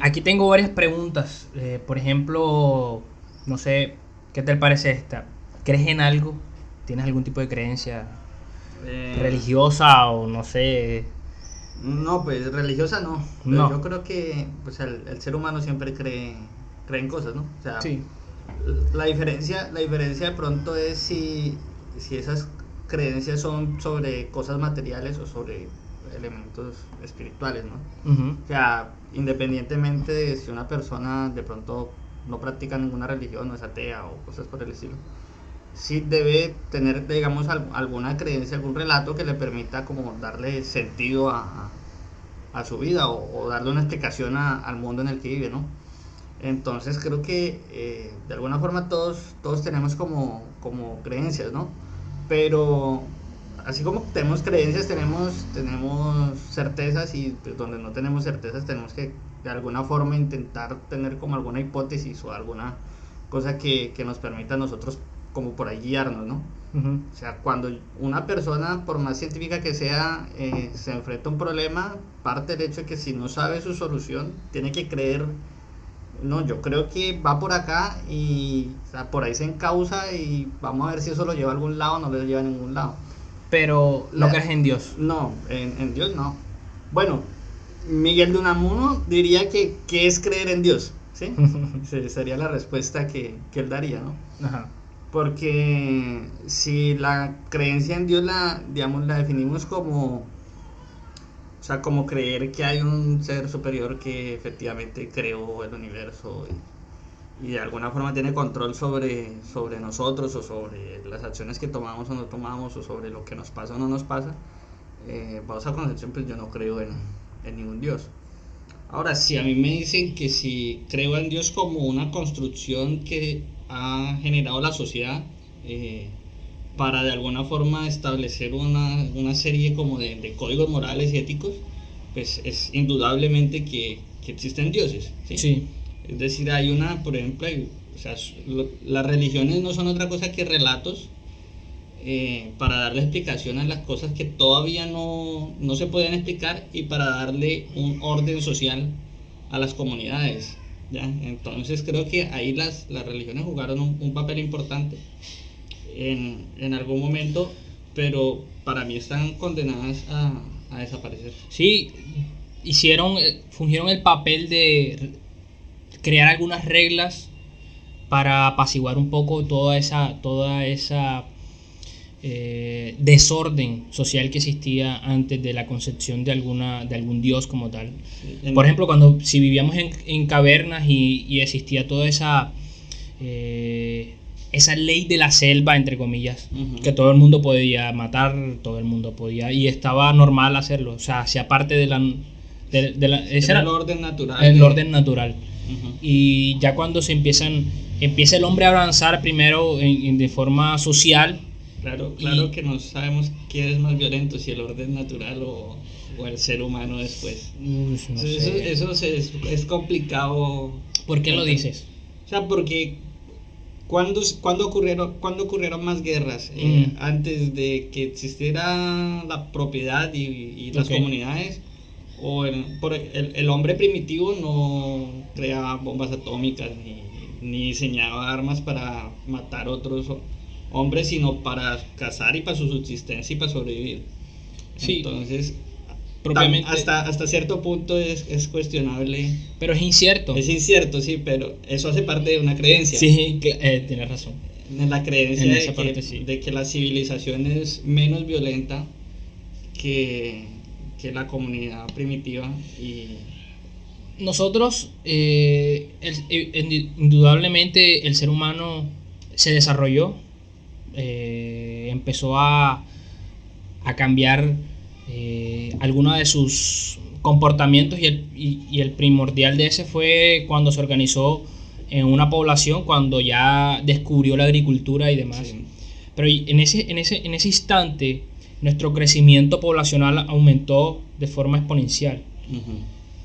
Aquí tengo varias preguntas. Por ejemplo, no sé, ¿qué te parece esta? ¿Crees en algo? ¿Tienes algún tipo de creencia Eh, religiosa o no sé? no, pues religiosa no, pero No. yo creo que pues, el ser humano siempre cree en cosas, ¿no? O sea, Sí. la diferencia de pronto es si esas creencias son sobre cosas materiales o sobre elementos espirituales, ¿no? Ujú. O sea, independientemente de si una persona de pronto no practica ninguna religión, no es atea o cosas por el estilo, sí debe tener, digamos, alguna creencia, algún relato que le permita como darle sentido a su vida o darle una explicación al mundo en el que vive, ¿no? Entonces creo que de alguna forma todos tenemos como creencias, ¿no? Pero así como tenemos creencias, tenemos certezas y pues, donde no tenemos certezas tenemos que de alguna forma intentar tener como alguna hipótesis o alguna cosa que nos permita a nosotros como por ahí guiarnos, ¿no? Ujú. O sea, cuando una persona, por más científica que sea, se enfrenta a un problema, parte del hecho de que si no sabe su solución, tiene que creer, no, yo creo que va por acá y o sea, por ahí se encausa y vamos a ver si eso lo lleva a algún lado o no lo lleva a ningún lado. Pero no La- crees en Dios. no, en Dios no. Bueno, Miguel de Unamuno diría que es creer en Dios, ¿sí? Sería la respuesta que él daría, ¿no? Ajá. Porque si la creencia en Dios digamos, la definimos como, o sea, como creer que hay un ser superior que efectivamente creó el universo y de alguna forma tiene control sobre nosotros o sobre las acciones que tomamos o no tomamos o sobre lo que nos pasa o no nos pasa, bajo esa concepción pues yo no creo en ningún Dios. Ahora, si a mí me dicen que si creo en Dios como una construcción que ha generado la sociedad eh, para de alguna forma establecer una serie como de códigos morales y éticos, pues es indudablemente que existen dioses, ¿sí? Sí. Es decir, hay una, por ejemplo, o sea, las religiones no son otra cosa que relatos para darle explicación a las cosas que todavía no se pueden explicar y para darle un orden social a las comunidades. ¿Ya? Entonces creo que ahí las religiones jugaron un papel importante en algún momento, pero para mí están condenadas a desaparecer. Sí, fungieron el papel de crear algunas reglas para apaciguar un poco toda esa desorden social que existía antes de la concepción de algún dios como tal. Sí, Por ejemplo, cuando si vivíamos en cavernas y existía toda esa ley de la selva, entre comillas, que uh-huh. todo el mundo podía matar, todo el mundo podía, y estaba normal hacerlo, o sea, hacía parte ese Era el era orden natural el de... orden natural. Uh-huh. Y ya cuando empieza el hombre a avanzar primero de forma social. Claro, claro Y que no sabemos quién es más violento, si el orden natural o el ser humano después. no sé, Es complicado. ¿por qué lo Enter- dices? O sea, porque ¿cuándo ocurrieron más guerras? Mm, ¿Antes de que existiera la propiedad y las ok. comunidades? ¿O el hombre primitivo no creaba bombas atómicas ni diseñaba armas para matar otros hombres, sino para cazar y para su subsistencia y para sobrevivir? Sí, Entonces, propiamente, hasta cierto punto es cuestionable. pero es incierto. Es incierto, sí, pero eso hace parte de una creencia. Sí, tienes razón. En la En creencia esa parte sí. de que la civilización es menos violenta que, que la comunidad primitiva y Nosotros, indudablemente, el ser humano se desarrolló, empezó a cambiar algunos de sus comportamientos y el primordial de ese fue cuando se organizó en una población, cuando ya descubrió la agricultura y demás. sí. Pero en ese instante nuestro crecimiento poblacional aumentó de forma exponencial. Uh-huh.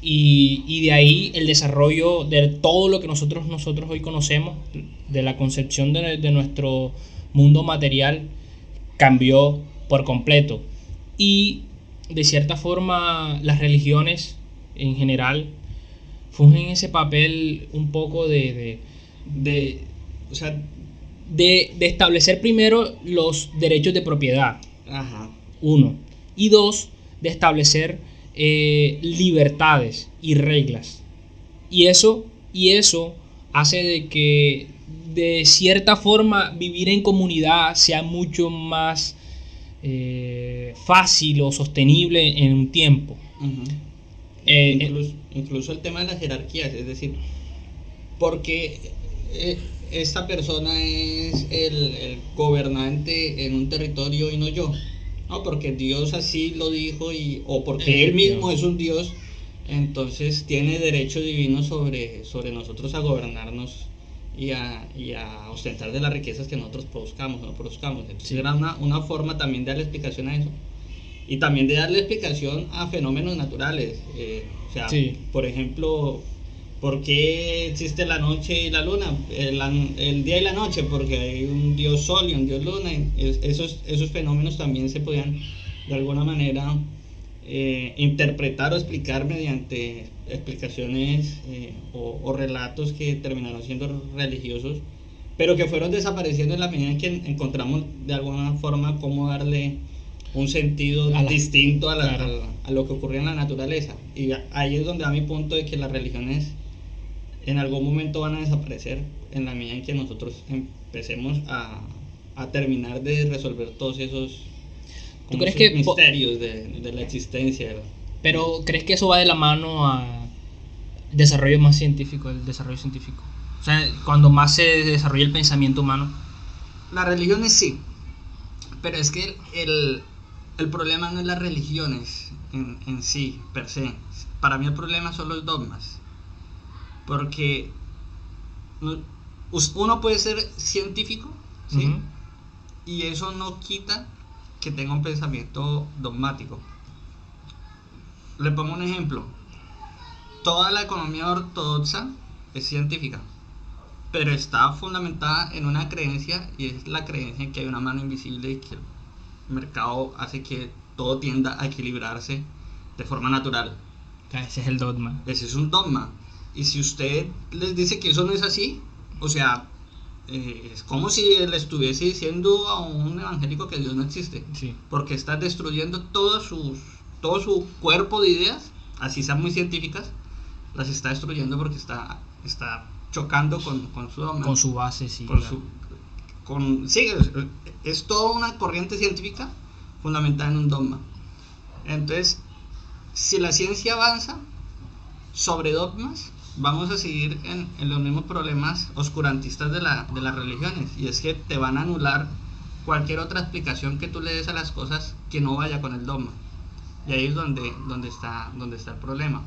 Y de ahí el desarrollo de todo lo que nosotros hoy conocemos, de la concepción de nuestro mundo material, cambió por completo. Y de cierta forma las religiones en general fungen ese papel un poco o sea, de establecer primero los derechos de propiedad, Ajá. uno, y dos, de establecer libertades y reglas. Y eso hace de que de cierta forma vivir en comunidad sea mucho más fácil o sostenible en un tiempo. Ujú. Incluso el tema de las jerarquías, es decir, porque esta persona es el gobernante en un territorio y no yo. No, porque Dios así lo dijo o porque Él mismo es un Dios, entonces tiene derecho divino sobre nosotros a gobernarnos y a ostentar de las riquezas que nosotros produzcamos o no produzcamos. Entonces era una forma también de darle explicación a eso. Y también de darle explicación a fenómenos naturales. O sea, por ejemplo, ¿por qué existe la noche y la luna? El día y la noche, porque hay un dios sol y un dios luna. Esos fenómenos también se podían de alguna manera interpretar o explicar mediante explicaciones o relatos que terminaron siendo religiosos, pero que fueron desapareciendo en la medida en que encontramos de alguna forma cómo darle un sentido distinto a lo que ocurre en la naturaleza. Y ahí es donde da mi punto de que las religiones en algún momento van a desaparecer en la medida en que nosotros empecemos a terminar de resolver todos esos misterios de la existencia. Pero ¿crees que eso va de la mano a desarrollo más científico, el desarrollo científico? O sea, cuando más se desarrolla el pensamiento humano. Las religiones sí, pero es que el problema no es las religiones en sí, per se. Para mí el problema son los dogmas. Porque uno puede ser científico, ¿sí? Uh-huh. Y eso no quita que tenga un pensamiento dogmático. Le pongo un ejemplo. Toda la economía ortodoxa es científica, pero está fundamentada en una creencia, y es la creencia en que hay una mano invisible y que el mercado hace que todo tienda a equilibrarse de forma natural. Ese es el dogma. Ese es un dogma. Y si usted les dice que eso no es así, o sea, es como si le estuviese diciendo a un evangélico que Dios no existe. Sí. Porque está destruyendo todo su cuerpo de ideas, así sean muy científicas, las está destruyendo porque está chocando con su dogma. Con su base, sí. Sí, es toda una corriente científica fundamentada en un dogma. Entonces, si la ciencia avanza sobre dogmas, vamos a seguir en los mismos problemas oscurantistas de las religiones, y es que te van a anular cualquier otra explicación que tú le des a las cosas que no vaya con el dogma, y ahí es donde está el problema,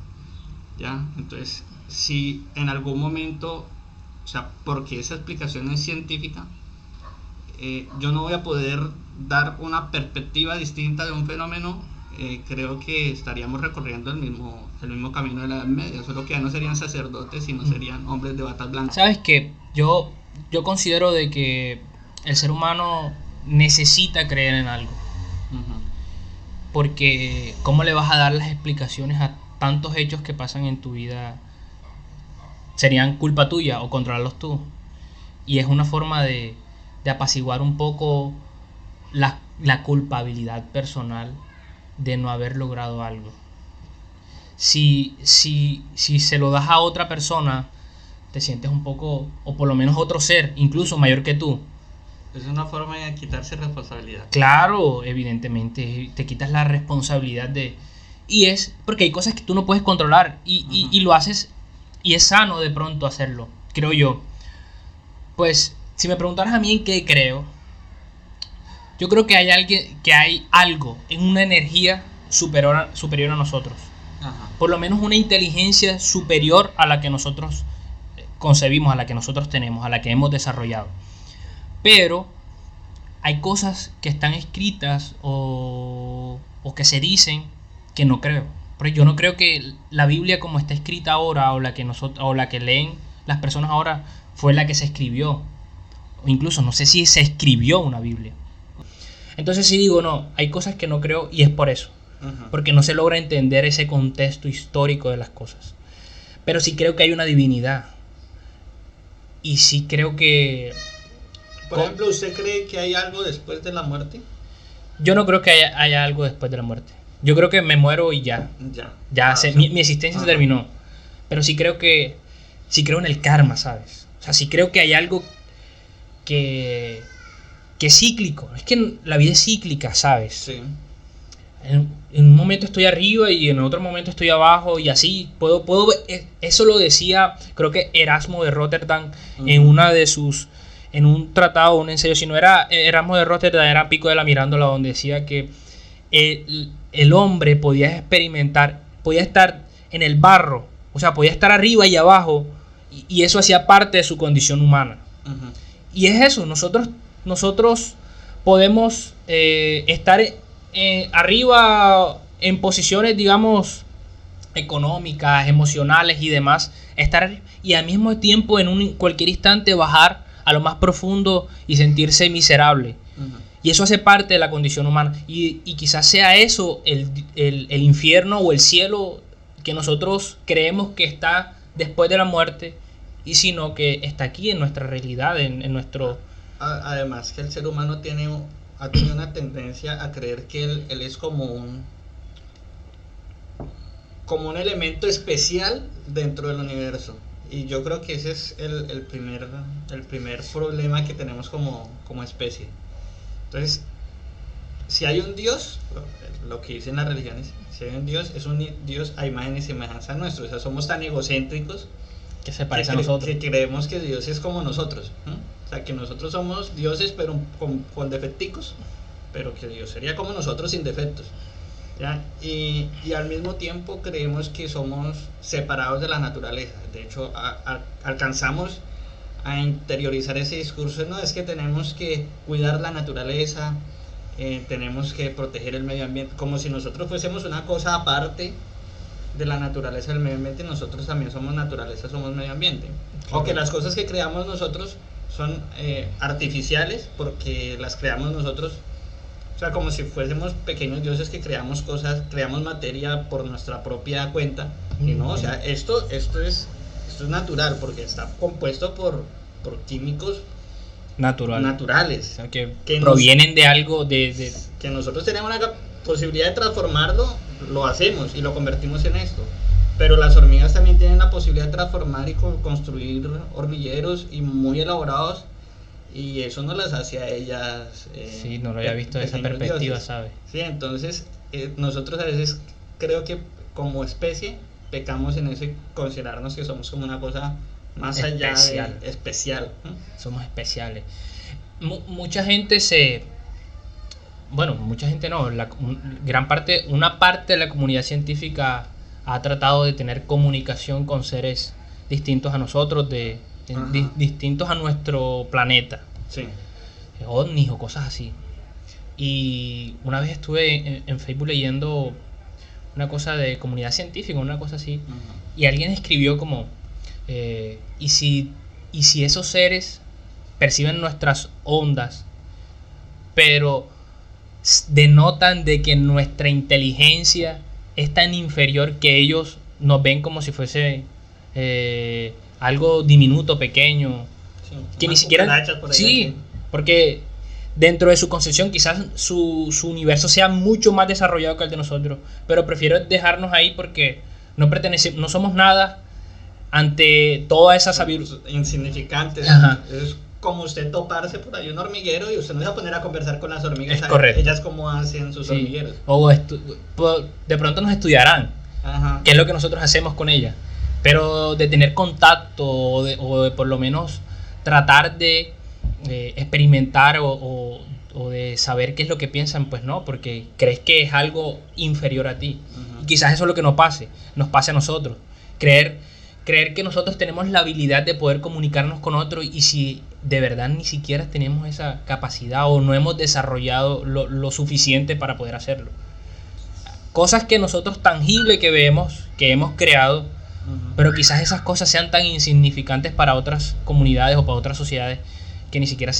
¿ya? Entonces, si en algún momento, o sea, porque esa explicación es científica, yo no voy a poder dar una perspectiva distinta de un fenómeno, creo que estaríamos recorriendo el mismo camino de la Edad Media, solo que ya no serían sacerdotes, sino serían hombres de batas blancas. ¿Sabes qué? Yo considero de que el ser humano necesita creer en algo. Uh-huh. Porque ¿cómo le vas a dar las explicaciones a tantos hechos que pasan en tu vida? Serían culpa tuya o controlarlos tú. Y es una forma de apaciguar un poco la culpabilidad personal de no haber logrado algo. Si se lo das a otra persona, te sientes un poco, o por lo menos otro ser, incluso mayor que tú. Es una forma de quitarse responsabilidad. Claro, evidentemente, te quitas la responsabilidad y es porque hay cosas que tú no puedes controlar y lo haces, y es sano de pronto hacerlo, creo yo. Pues, si me preguntaras a mí en qué creo, yo creo que hay algo en una energía superior a nosotros. Ajá. Por lo menos una inteligencia superior a la que nosotros concebimos, a la que nosotros tenemos, a la que hemos desarrollado. Pero hay cosas que están escritas o que se dicen que no creo. Porque yo no creo que la Biblia como está escrita ahora, o la que leen las personas ahora, fue la que se escribió. O incluso no sé si se escribió una Biblia. Entonces sí digo, no, hay cosas que no creo, y es por eso. Uh-huh. Porque no se logra entender ese contexto histórico de las cosas. pero sí creo que hay una divinidad. Y sí creo que... Por ejemplo, ¿usted cree que hay algo después de la muerte? Yo no creo que haya algo después de la muerte. Yo creo que me muero y ya. Ya. Mi existencia se terminó. Pero sí creo en el karma, ¿sabes? O sea, sí creo que hay algo que es cíclico. Es que la vida es cíclica, ¿sabes? Sí. En un momento estoy arriba y en otro momento estoy abajo y así puedo eso lo decía, creo que Erasmo de Rotterdam en un tratado, un ensayo, si no era Erasmo de Rotterdam, era Pico de la Mirándola, donde decía que el hombre podía experimentar, podía estar en el barro, o sea, podía estar arriba y abajo, y eso hacía parte de su condición humana. Uh-huh. Y es eso, nosotros podemos estar arriba en posiciones, digamos, económicas, emocionales y demás, estar y al mismo tiempo en cualquier instante bajar a lo más profundo y sentirse miserable. Uh-huh. Y eso hace parte de la condición humana. Y quizás sea eso el infierno o el cielo que nosotros creemos que está después de la muerte, y sino que está aquí en nuestra realidad, en nuestro... Además que el ser humano ha tenido una tendencia a creer que él es como un elemento especial dentro del universo. Y yo creo que ese es el primer problema que tenemos como especie. Entonces, si hay un Dios, lo que dicen las religiones, si hay un Dios, es un Dios a imagen y semejanza nuestra. O sea, somos tan egocéntricos que se parece a nosotros, que creemos que Dios es como nosotros, ¿eh? O sea, que nosotros somos dioses pero con defecticos, pero que Dios sería como nosotros sin defectos, ¿ya? Y al mismo tiempo creemos que somos separados de la naturaleza. De hecho, alcanzamos a interiorizar ese discurso, no, es que tenemos que cuidar la naturaleza, tenemos que proteger el medio ambiente, como si nosotros fuésemos una cosa aparte de la naturaleza del medio ambiente. Nosotros también somos naturaleza, somos medio ambiente. Claro. O que las cosas que creamos nosotros son artificiales porque las creamos nosotros. O sea, como si fuésemos pequeños dioses que creamos cosas, creamos materia por nuestra propia cuenta. Y no, o sea, esto es natural porque está compuesto por químicos naturales. O sea, que provienen de algo de... Que nosotros tenemos la posibilidad de transformarlo, lo hacemos y lo convertimos en esto. Pero las hormigas también tienen la posibilidad de transformar y construir hormigueros y muy elaborados, y eso no las hace a ellas. Sí, no lo había visto desde esa perspectiva, dioses, ¿sabes? Sí, entonces nosotros a veces creo que como especie pecamos en eso y considerarnos que somos como una cosa más allá de especial. Somos especiales. Mucha gente no, una parte de la comunidad científica ha tratado de tener comunicación con seres distintos a nosotros, distintos a nuestro planeta. Sí. OVNIs o cosas así. Y una vez estuve en Facebook leyendo una cosa de comunidad científica, una cosa así, y alguien escribió como y si esos seres perciben nuestras ondas, pero denotan de que nuestra inteligencia es tan inferior que ellos nos ven como si fuese algo diminuto, pequeño, sí, que ni siquiera... Sí, porque dentro de su concepción quizás su universo sea mucho más desarrollado que el de nosotros, pero prefiero dejarnos ahí porque no somos nada ante toda esa sabiduría. Insignificantes. Es como usted toparse por ahí un hormiguero y usted no se va a poner a conversar con las hormigas. Es correcto. Ellas cómo hacen sus hormigueros. O de pronto nos estudiarán. Ajá. Qué es lo que nosotros hacemos con ellas. Pero de tener contacto o de por lo menos tratar de experimentar o de saber qué es lo que piensan, pues no, porque crees que es algo inferior a ti. Y quizás eso es lo que nos pase a nosotros. Creer que nosotros tenemos la habilidad de poder comunicarnos con otro, y si de verdad ni siquiera tenemos esa capacidad o no hemos desarrollado lo suficiente para poder hacerlo. Cosas que nosotros tangibles que vemos, que hemos creado, pero quizás esas cosas sean tan insignificantes para otras comunidades o para otras sociedades que ni siquiera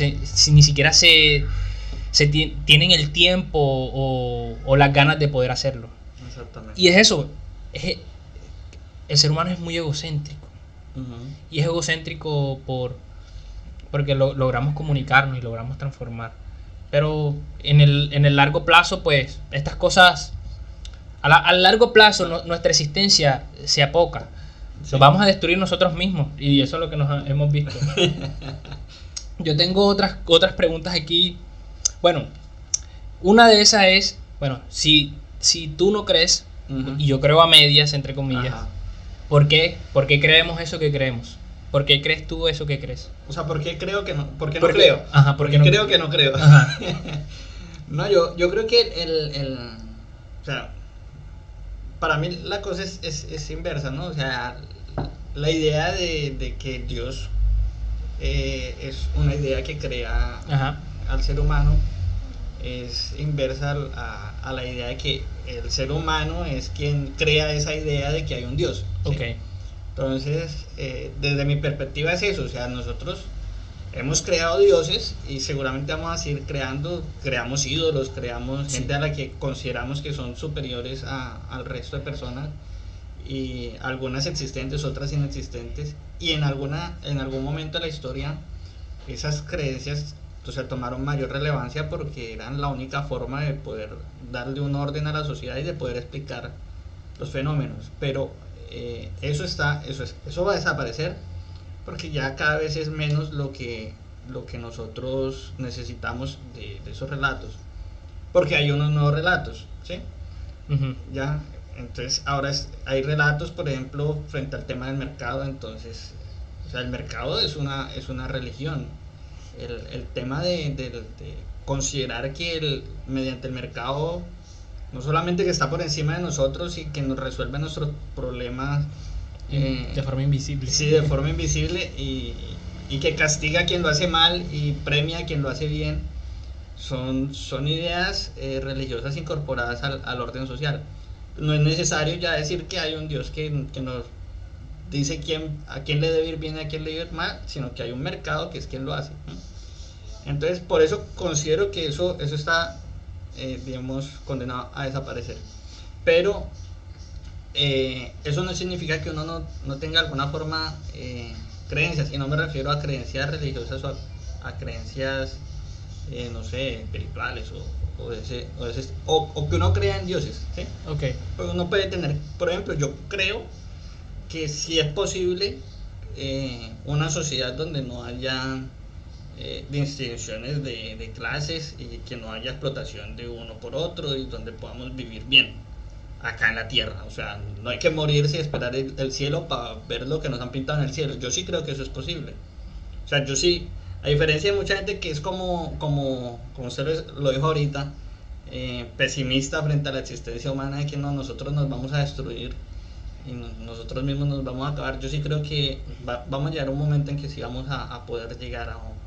tienen el tiempo o las ganas de poder hacerlo. Exactamente. Y es eso. el ser humano es muy egocéntrico. Y es egocéntrico porque logramos comunicarnos y logramos transformar. Pero en el largo plazo, pues, estas cosas, a largo plazo, nuestra existencia se apoca. Sí. Nos vamos a destruir nosotros mismos. Y eso es lo que nos hemos visto. Yo tengo otras preguntas aquí. Bueno, una de esas es, bueno, si tú no crees, y yo creo a medias, entre comillas, ¿por qué creemos eso que creemos? ¿Por qué crees tú eso que crees? O sea, ¿por qué creo que no? ¿Por qué no creo? Ajá, ¿por qué creo que no creo? Ajá. No, yo creo que o sea, para mí la cosa es inversa, ¿no? O sea, la idea de que Dios es una idea que crea al ser humano es inversa a la idea de que el ser humano es quien crea esa idea de que hay un Dios, ¿sí? Okay. Entonces, desde mi perspectiva es eso, o sea, nosotros hemos creado dioses y seguramente vamos a seguir creamos ídolos, creamos gente a la que consideramos que son superiores al resto de personas, y algunas existentes, otras inexistentes, y en algún momento de la historia esas creencias, o sea, tomaron mayor relevancia porque eran la única forma de poder darle un orden a la sociedad y de poder explicar los fenómenos. Pero eso va a desaparecer porque ya cada vez es menos lo que nosotros necesitamos de esos relatos, porque hay unos nuevos relatos, ¿sí? Ya, entonces ahora hay relatos, por ejemplo, frente al tema del mercado. Entonces, o sea, el mercado es una religión. El tema de considerar que mediante el mercado no solamente que está por encima de nosotros y que nos resuelve nuestros problemas de forma invisible. Sí, de forma invisible, y que castiga a quien lo hace mal y premia a quien lo hace bien, son ideas religiosas incorporadas al orden social. No es necesario ya decir que hay un Dios que nos dice a quién le debe ir bien y a quién le debe ir mal, sino que hay un mercado que es quien lo hace. Entonces, por eso considero que eso está, digamos, condenado a desaparecer. Pero eso no significa que uno no tenga alguna forma creencias, y no me refiero a creencias religiosas o a creencias, no sé, espirituales o que uno crea en dioses, ¿sí? Okay. Pues uno puede tener, por ejemplo, yo creo que sí es posible una sociedad donde no haya distinciones de clases y que no haya explotación de uno por otro, y donde podamos vivir bien acá en la tierra. O sea, no hay que morirse y esperar el cielo para ver lo que nos han pintado en el cielo. Yo sí creo que eso es posible. O sea, yo sí, a diferencia de mucha gente que es como usted lo dijo ahorita, pesimista frente a la existencia humana, de que no, nosotros nos vamos a destruir y nosotros mismos nos vamos a acabar. Yo sí creo que vamos a llegar a un momento en que sí vamos a poder llegar a un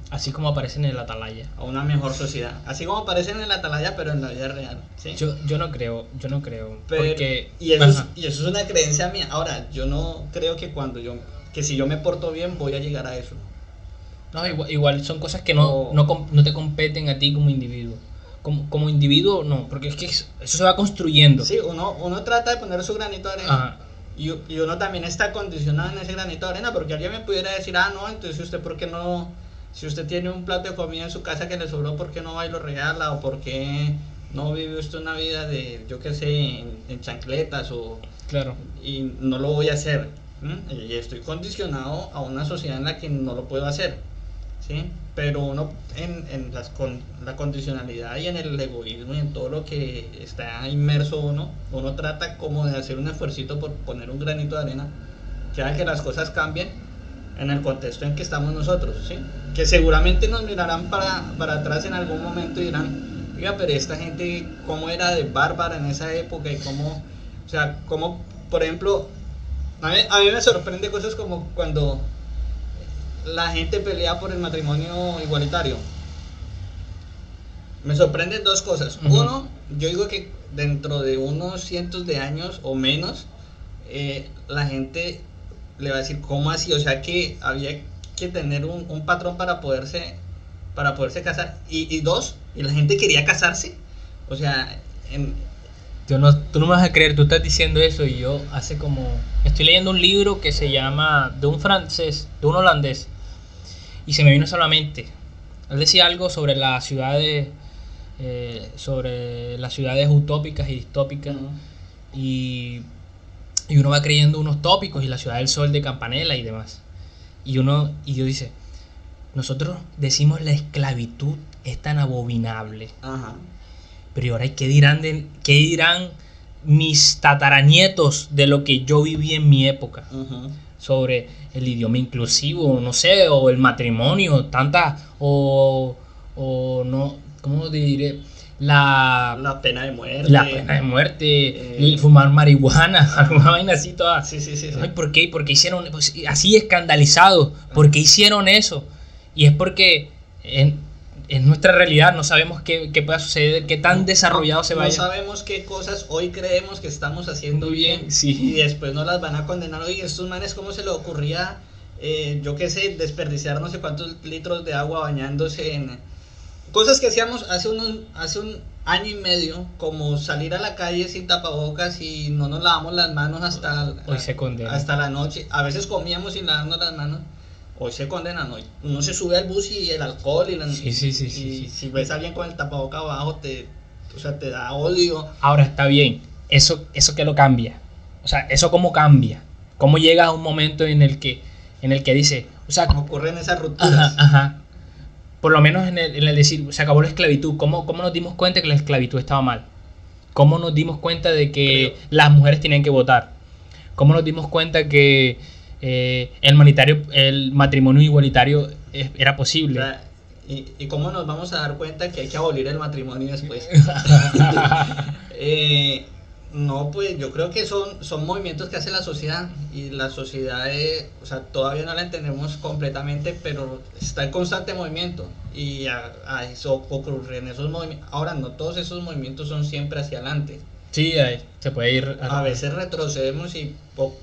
así como aparecen en el Atalaya, a una mejor sociedad, así como aparecen en el Atalaya, pero en la vida real, ¿sí? Yo no creo, pero, porque y eso es una creencia mía. Ahora, yo no creo que si yo me porto bien voy a llegar a eso. No, igual son cosas que no te competen a ti como individuo. Como individuo no, porque es que eso se va construyendo. Sí, uno trata de poner su granito de arena. Y uno también está condicionado en ese granito de arena, porque alguien me pudiera decir, no, entonces usted, ¿por qué no? Si usted tiene un plato de comida en su casa que le sobró, ¿por qué no va y lo regala? ¿O por qué no vive usted una vida de, yo qué sé, en chancletas? Claro. Y no lo voy a hacer. Y estoy condicionado a una sociedad en la que no lo puedo hacer, ¿sí? Pero uno en la condicionalidad y en el egoísmo y en todo lo que está inmerso uno trata como de hacer un esfuercito por poner un granito de arena que haga que las cosas cambien en el contexto en que estamos nosotros, ¿sí? Que seguramente nos mirarán para atrás en algún momento y dirán, oiga, pero esta gente cómo era de bárbara en esa época, y cómo, por ejemplo, a mí me sorprende cosas como cuando la gente pelea por el matrimonio igualitario. Me sorprenden dos cosas. Uno, yo digo que dentro de unos cientos de años o menos, la gente le va a decir, ¿cómo así? O sea, que había que tener un patrón para poderse casar. Y dos, y la gente quería casarse. O sea, Tú no me vas a creer, tú estás diciendo eso y yo hace como... Estoy leyendo un libro que se llama... de un francés, de un holandés, y se me vino solamente. Él decía algo sobre las ciudades... sobre las ciudades utópicas y distópicas. Y, y uno va creyendo unos tópicos y la ciudad del sol de Campanella y demás. Y yo dice, nosotros decimos la esclavitud es tan abominable. Ajá. Pero ahora, qué dirán mis tataranietos de lo que yo viví en mi época? Ajá. Sobre el idioma inclusivo, no sé, o el matrimonio, o no, ¿cómo te diré? La pena de muerte. La pena de muerte, el fumar marihuana, alguna vaina así toda. Sí. Ay, ¿por qué? Porque hicieron, pues, así escandalizados, ¿por qué hicieron eso? Y es porque en nuestra realidad no sabemos qué pueda suceder, qué tan desarrollado se vaya. No sabemos qué cosas hoy creemos que estamos haciendo bien, sí. Y después nos las van a condenar. Oye, estos manes, ¿cómo se le ocurría, yo qué sé, desperdiciar no sé cuántos litros de agua bañándose en cosas que hacíamos hace un año y medio, como salir a la calle sin tapabocas y no nos lavamos las manos hoy se condena. hasta la noche? A veces comíamos sin lavarnos las manos. Hoy se condenan, hoy uno se sube al bus y el alcohol y si ves a alguien con el tapaboca abajo te da odio. Ahora está bien, eso que lo cambia, o sea, eso cómo cambia, cómo llega a un momento en el que dice, o sea, ocurren esas rupturas. Ajá. Por lo menos en el decir, se acabó la esclavitud. ¿Cómo nos dimos cuenta que la esclavitud estaba mal? ¿Cómo nos dimos cuenta de que las mujeres tenían que votar? ¿Cómo nos dimos cuenta que el matrimonio igualitario era posible? O sea, ¿y cómo nos vamos a dar cuenta que hay que abolir el matrimonio después? No, pues yo creo que son movimientos que hace la sociedad, y la sociedad, o sea, todavía no la entendemos completamente, pero está en constante movimiento, y a eso ocurren esos movimientos. Ahora, no todos esos movimientos son siempre hacia adelante. Sí, se puede ir. A veces retrocedemos y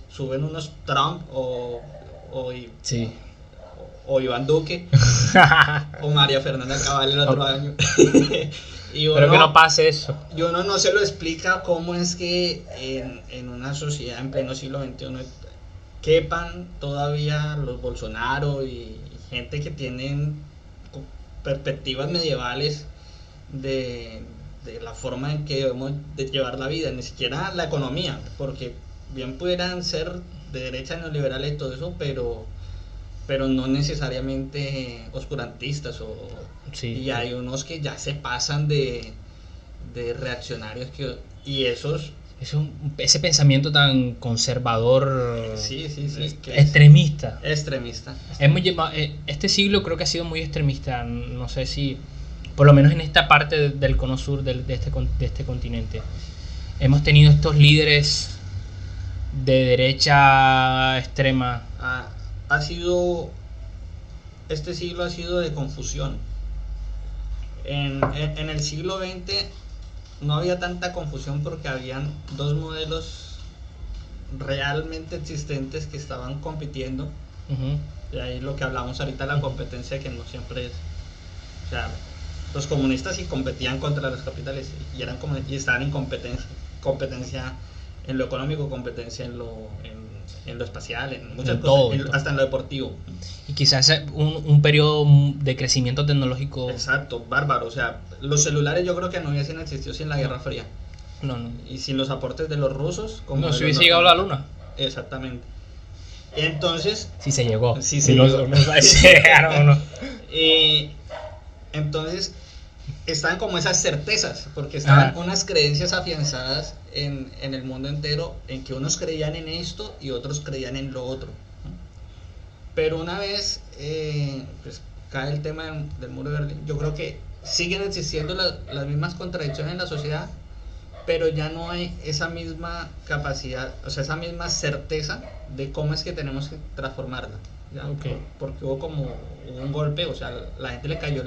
suben unos Trump sí. o Iván Duque o María Fernanda Cabal el otro año. Pero que no pase eso. Y uno no se lo explica cómo es que en una sociedad en pleno siglo XXI quepan todavía los Bolsonaro y gente que tienen perspectivas medievales de la forma en que debemos de llevar la vida, ni siquiera la economía, porque bien pudieran ser de derecha, neoliberales y todo eso, pero no necesariamente oscurantistas sí. Y hay unos que ya se pasan de reaccionarios y ese pensamiento tan conservador, sí, extremista. Extremista. Este siglo creo que ha sido muy extremista. No sé si, por lo menos en esta parte del cono sur de este continente, hemos tenido estos líderes de derecha extrema. Este siglo ha sido de confusión. En el siglo XX no había tanta confusión porque habían dos modelos realmente existentes que estaban compitiendo. Y ahí lo que hablamos ahorita, la competencia, que no siempre es, o sea, los comunistas sí competían contra los capitales y estaban en competencia en lo económico, competencia en lo espacial, en muchas cosas, hasta en lo deportivo. Y quizás un periodo de crecimiento tecnológico. Exacto, bárbaro. O sea, los celulares yo creo que no hubiesen existido sin la Guerra Fría. No. Y sin los aportes de los rusos. No se hubiese llegado a la Luna. Exactamente. Entonces. Sí se llegó. Sí se llegó. No. Entonces, estaban como esas certezas, porque estaban unas creencias afianzadas en el mundo entero, en que unos creían en esto y otros creían en lo otro. Pero una vez pues cae el tema del muro de Berlín, yo creo que siguen existiendo las mismas contradicciones en la sociedad, pero ya no hay esa misma capacidad, o sea, esa misma certeza de cómo es que tenemos que transformarla. Okay. Porque hubo como un golpe, o sea, la gente le cayó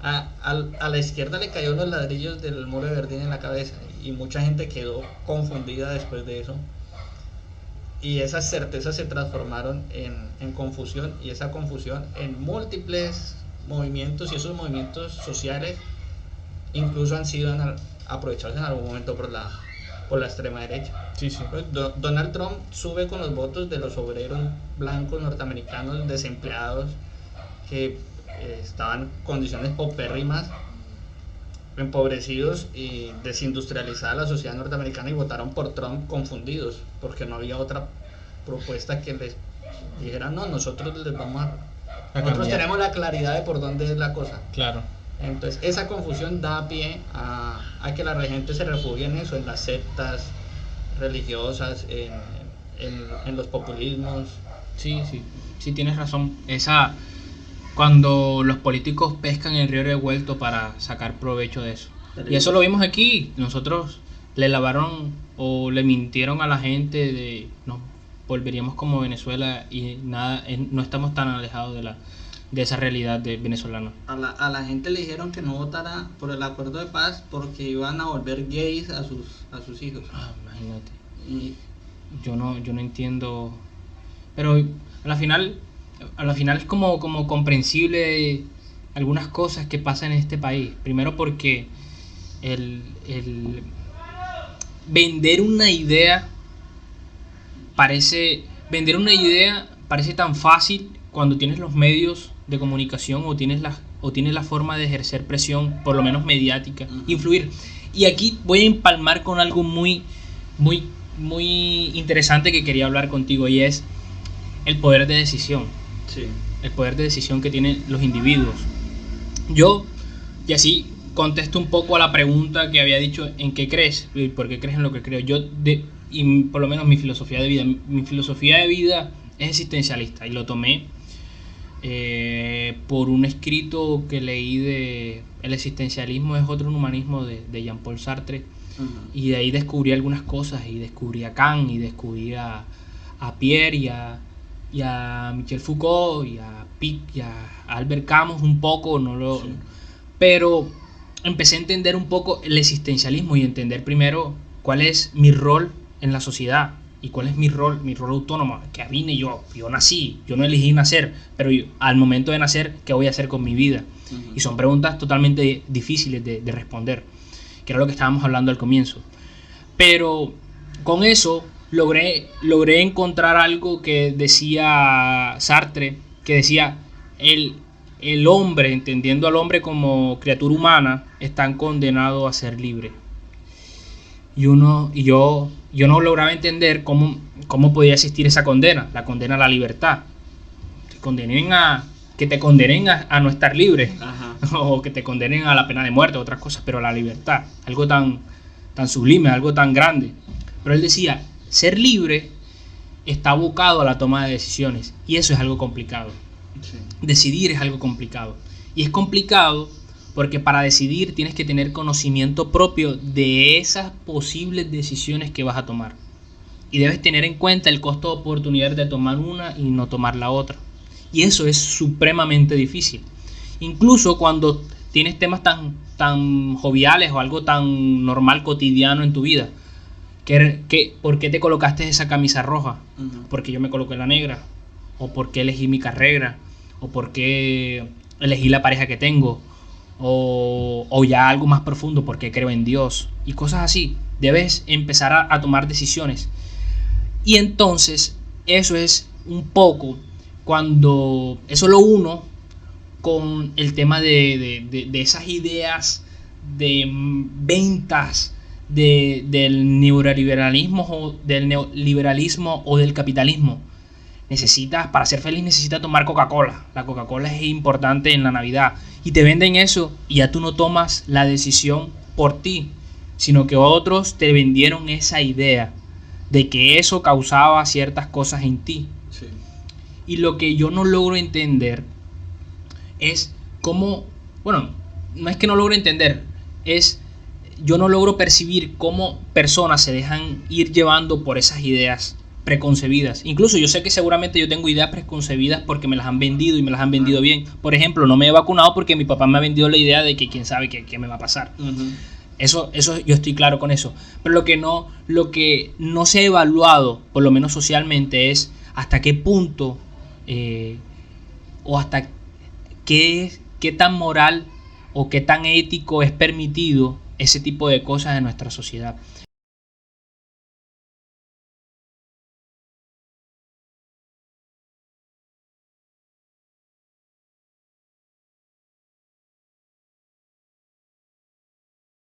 a la izquierda le cayó los ladrillos del muro de Berlín en la cabeza, y mucha gente quedó confundida después de eso. Y esas certezas se transformaron en confusión, y esa confusión en múltiples movimientos, y esos movimientos sociales incluso han sido aprovechados en algún momento por la extrema derecha. Sí, sí. Pues, Donald Trump sube con los votos de los obreros blancos norteamericanos desempleados que estaban en condiciones paupérrimas, empobrecidos y desindustrializada la sociedad norteamericana, y votaron por Trump confundidos porque no había otra propuesta que les dijera no, nosotros les vamos nosotros cambiar. tenemos la claridad de por dónde es la cosa. Claro. Entonces esa confusión da pie a que la gente se refugie en eso, en las sectas religiosas, en los populismos. Sí, sí, sí tienes razón. Cuando los políticos pescan el río revuelto para sacar provecho de eso. Y eso lo vimos aquí. Nosotros le lavaron o le mintieron a la gente de nos volveríamos como Venezuela y nada, no estamos tan alejados de esa realidad de venezolana. A la gente le dijeron que no votara por el acuerdo de paz porque iban a volver gays a sus hijos. Imagínate. Y Yo no entiendo. Pero a la final es como comprensible algunas cosas que pasan en este país. Primero porque el vender una idea parece tan fácil cuando tienes los medios de comunicación o tienes la forma de ejercer presión, por lo menos mediática, influir. Y aquí voy a empalmar con algo muy interesante que quería hablar contigo, y es el poder de decisión. sí. El poder de decisión que tienen los individuos. Yo, y así contesto un poco a la pregunta que había dicho, ¿en qué crees? ¿Y por qué crees en lo que creo? Y por lo menos mi filosofía de vida es existencialista, y lo tomé por un escrito que leí de El existencialismo es otro humanismo de Jean-Paul Sartre. Y de ahí descubrí algunas cosas, y descubrí a Kant, y descubrí a Pierre, y a Michel Foucault, y a Pic, y a Albert Camus un poco, Sí. pero empecé a entender un poco el existencialismo y entender primero cuál es mi rol en la sociedad y cuál es mi rol autónomo, que vine yo nací, yo no elegí nacer, pero al momento de nacer, ¿qué voy a hacer con mi vida? Y son preguntas totalmente difíciles de responder, que era lo que estábamos hablando al comienzo. Pero con eso logré encontrar algo que decía Sartre, que decía el hombre, entendiendo al hombre como criatura humana, están condenados a ser libre. Y yo no lograba entender cómo podía existir esa condena, la condena a la libertad. Que te condenen a no estar libre. Ajá. O que te condenen a la pena de muerte, otras cosas, pero a la libertad, algo tan sublime, algo tan grande. Pero él decía, ser libre está abocado a la toma de decisiones, y eso es algo complicado. Sí. Decidir es algo complicado, y es complicado porque para decidir tienes que tener conocimiento propio de esas posibles decisiones que vas a tomar, y debes tener en cuenta el costo de oportunidad de tomar una y no tomar la otra, y eso es supremamente difícil. Incluso cuando tienes temas tan joviales o algo tan normal, cotidiano en tu vida. ¿Por qué te colocaste esa camisa roja? ¿Por qué yo me coloqué la negra? ¿O por qué elegí mi carrera? ¿O por qué elegí la pareja que tengo? O ya algo más profundo, ¿por qué creo en Dios? Y cosas así. Debes empezar a tomar decisiones. Y entonces, eso es un poco cuando eso lo uno con el tema de esas ideas de ventas del neoliberalismo o del capitalismo. Para ser feliz necesitas tomar Coca-Cola. La Coca-Cola es importante en la Navidad. Y te venden eso y ya tú no tomas la decisión por ti, sino que otros te vendieron esa idea de que eso causaba ciertas cosas en ti. Sí. Y lo que yo no logro entender es cómo, no es que no logro entender, yo no logro percibir cómo personas se dejan ir llevando por esas ideas preconcebidas. Incluso yo sé que seguramente yo tengo ideas preconcebidas porque me las han vendido y me las han vendido bien. Por ejemplo, no me he vacunado porque mi papá me ha vendido la idea de que quién sabe qué me va a pasar. Eso yo estoy claro con eso. Pero lo que no se ha evaluado, por lo menos socialmente, es hasta qué punto o hasta qué tan moral o qué tan ético es permitido ese tipo de cosas en nuestra sociedad.